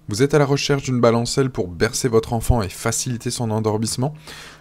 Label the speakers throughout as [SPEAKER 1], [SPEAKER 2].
[SPEAKER 1] Vous êtes à la recherche d'une balancelle pour bercer votre enfant et faciliter son endormissement?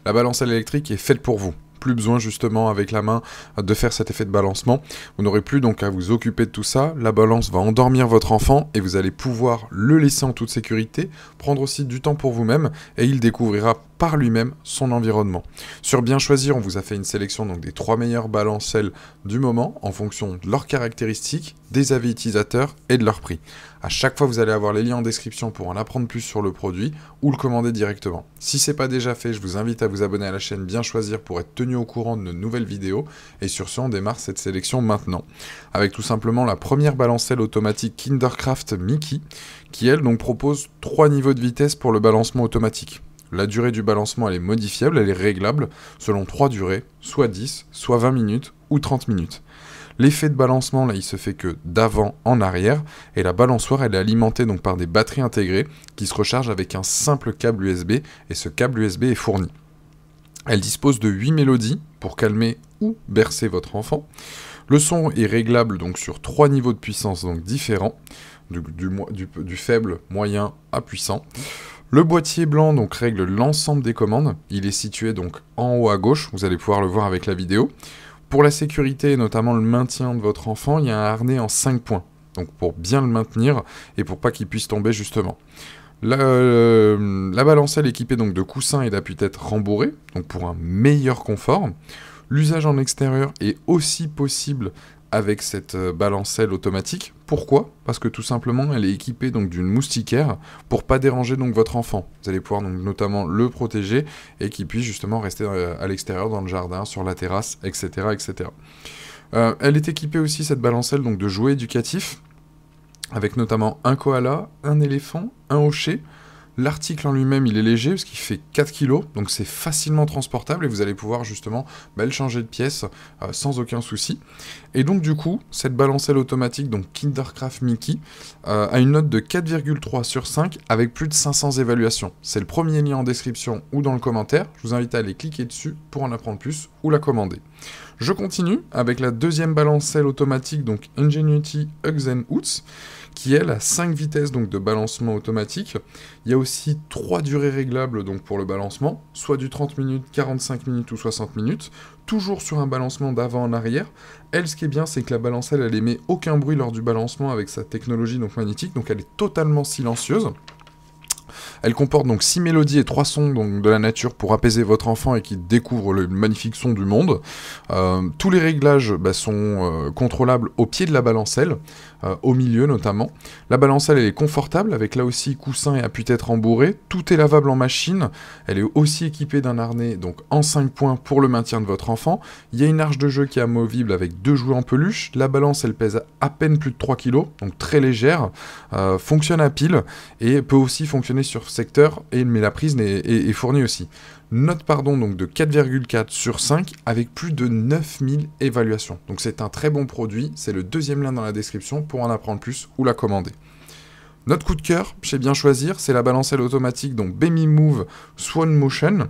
[SPEAKER 1] La balancelle électrique est faite pour vous. Plus besoin justement avec la main de faire cet effet de balancement. Vous n'aurez plus donc à vous occuper de tout ça. La balance va endormir votre enfant et vous allez pouvoir le laisser en toute sécurité, prendre aussi du temps pour vous-même et il découvrira par lui-même son environnement. Sur Bien Choisir, on vous a fait une sélection donc des 3 meilleures balancelles du moment en fonction de leurs caractéristiques, des avis utilisateurs et de leur prix. À chaque fois, vous allez avoir les liens en description pour en apprendre plus sur le produit ou le commander directement. Si ce n'est pas déjà fait, je vous invite à vous abonner à la chaîne Bien Choisir pour être tenu au courant de nos nouvelles vidéos. Et sur ce, on démarre cette sélection maintenant. Avec tout simplement la première balancelle automatique Kindercraft Mickey, qui elle donc propose 3 niveaux de vitesse pour le balancement automatique. La durée du balancement, elle est modifiable, elle est réglable selon 3 durées, soit 10, soit 20 minutes ou 30 minutes. L'effet de balancement, là, il se fait que d'avant en arrière, et la balançoire, elle est alimentée donc par des batteries intégrées qui se rechargent avec un simple câble USB, et ce câble USB est fourni. Elle dispose de 8 mélodies pour calmer ou bercer votre enfant. Le son est réglable donc sur 3 niveaux de puissance donc différents, du faible, moyen à puissant. Le boîtier blanc donc règle l'ensemble des commandes. Il est situé donc en haut à gauche, vous allez pouvoir le voir avec la vidéo. Pour la sécurité et notamment le maintien de votre enfant, il y a un harnais en 5 points. Donc pour bien le maintenir et pour pas qu'il puisse tomber justement. La balancelle est équipée donc de coussins et d'appuie-tête rembourrés, donc pour un meilleur confort. L'usage en extérieur est aussi possible avec cette balancelle automatique. Pourquoi? Parce que tout simplement elle est équipée donc d'une moustiquaire pour pas déranger donc votre enfant. Vous allez pouvoir donc notamment le protéger et qu'il puisse justement rester à l'extérieur dans le jardin, sur la terrasse, etc. etc. Elle est équipée aussi cette balancelle donc de jouets éducatifs avec notamment un koala, un éléphant, un hochet. L'article en lui-même, il est léger parce qu'il fait 4 kg, donc c'est facilement transportable et vous allez pouvoir justement le changer de pièce sans aucun souci. Et donc du coup, cette balancelle automatique, donc Kindercraft Mickey, a une note de 4,3 sur 5 avec plus de 500 évaluations. C'est le premier lien en description ou dans le commentaire. Je vous invite à aller cliquer dessus pour en apprendre plus ou la commander. Je continue avec la deuxième balancelle automatique, donc Ingenuity Hugs & Hoots, qui elle a 5 vitesses donc de balancement automatique. Il y a aussi 3 durées réglables donc pour le balancement, soit du 30 minutes, 45 minutes ou 60 minutes, toujours sur un balancement d'avant en arrière. Elle, ce qui est bien, c'est que la balancelle, elle émet aucun bruit lors du balancement avec sa technologie donc magnétique, donc elle est totalement silencieuse. Elle comporte donc 6 mélodies et 3 sons donc, de la nature pour apaiser votre enfant et qui découvre le magnifique son du monde. Tous les réglages sont contrôlables au pied de la balancelle, au milieu notamment. La balancelle elle est confortable avec là aussi coussin et appuie-tête rembourré. Tout est lavable en machine. Elle est aussi équipée d'un harnais donc en 5 points pour le maintien de votre enfant. Il y a une arche de jeu qui est amovible avec 2 jouets en peluche. La balance elle pèse à peine plus de 3 kg, donc très légère. Fonctionne à pile et peut aussi fonctionner sur secteur, mais la prise est fournie aussi. Note donc de 4,4 sur 5 avec plus de 9000 évaluations. Donc c'est un très bon produit, c'est le deuxième lien dans la description pour en apprendre plus ou la commander. Notre coup de cœur chez Bien Choisir, c'est la balancelle automatique donc Bemi Move Swan Motion,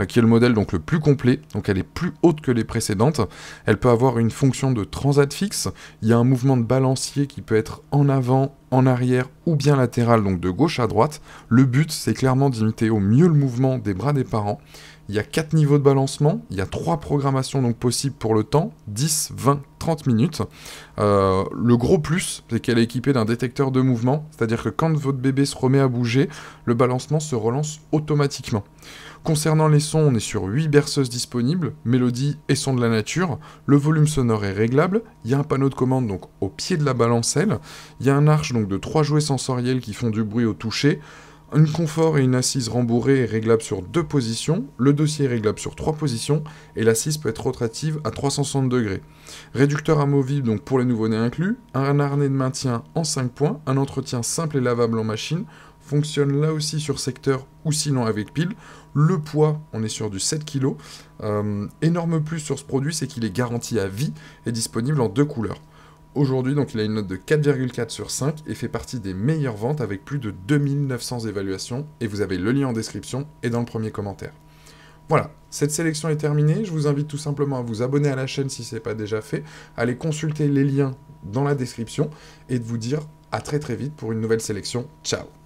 [SPEAKER 1] qui est le modèle donc le plus complet, donc elle est plus haute que les précédentes. Elle peut avoir une fonction de transat fixe, il y a un mouvement de balancier qui peut être en avant, en arrière ou bien latéral, donc de gauche à droite. Le but, c'est clairement d'imiter au mieux le mouvement des bras des parents. Il y a 4 niveaux de balancement, il y a 3 programmations donc possibles pour le temps, 10, 20, 30 minutes. Le gros plus, c'est qu'elle est équipée d'un détecteur de mouvement, c'est-à-dire que quand votre bébé se remet à bouger, le balancement se relance automatiquement. Concernant les sons, on est sur 8 berceuses disponibles, mélodies et sons de la nature. Le volume sonore est réglable. Il y a un panneau de commande donc au pied de la balancelle. Il y a un arche donc de 3 jouets sensoriels qui font du bruit au toucher. Un confort et une assise rembourrée est réglable sur 2 positions, le dossier est réglable sur 3 positions, et l'assise peut être rotative à 360 degrés. Réducteur amovible donc pour les nouveau-nés inclus, un harnais de maintien en 5 points, un entretien simple et lavable en machine, fonctionne là aussi sur secteur ou sinon avec pile. Le poids, on est sur du 7 kg. Énorme plus sur ce produit, c'est qu'il est garanti à vie et disponible en 2 couleurs. Aujourd'hui, donc, il a une note de 4,4 sur 5 et fait partie des meilleures ventes avec plus de 2900 évaluations. Et vous avez le lien en description et dans le premier commentaire. Voilà, cette sélection est terminée. Je vous invite tout simplement à vous abonner à la chaîne si ce n'est pas déjà fait, à aller consulter les liens dans la description et de vous dire à très très vite pour une nouvelle sélection. Ciao!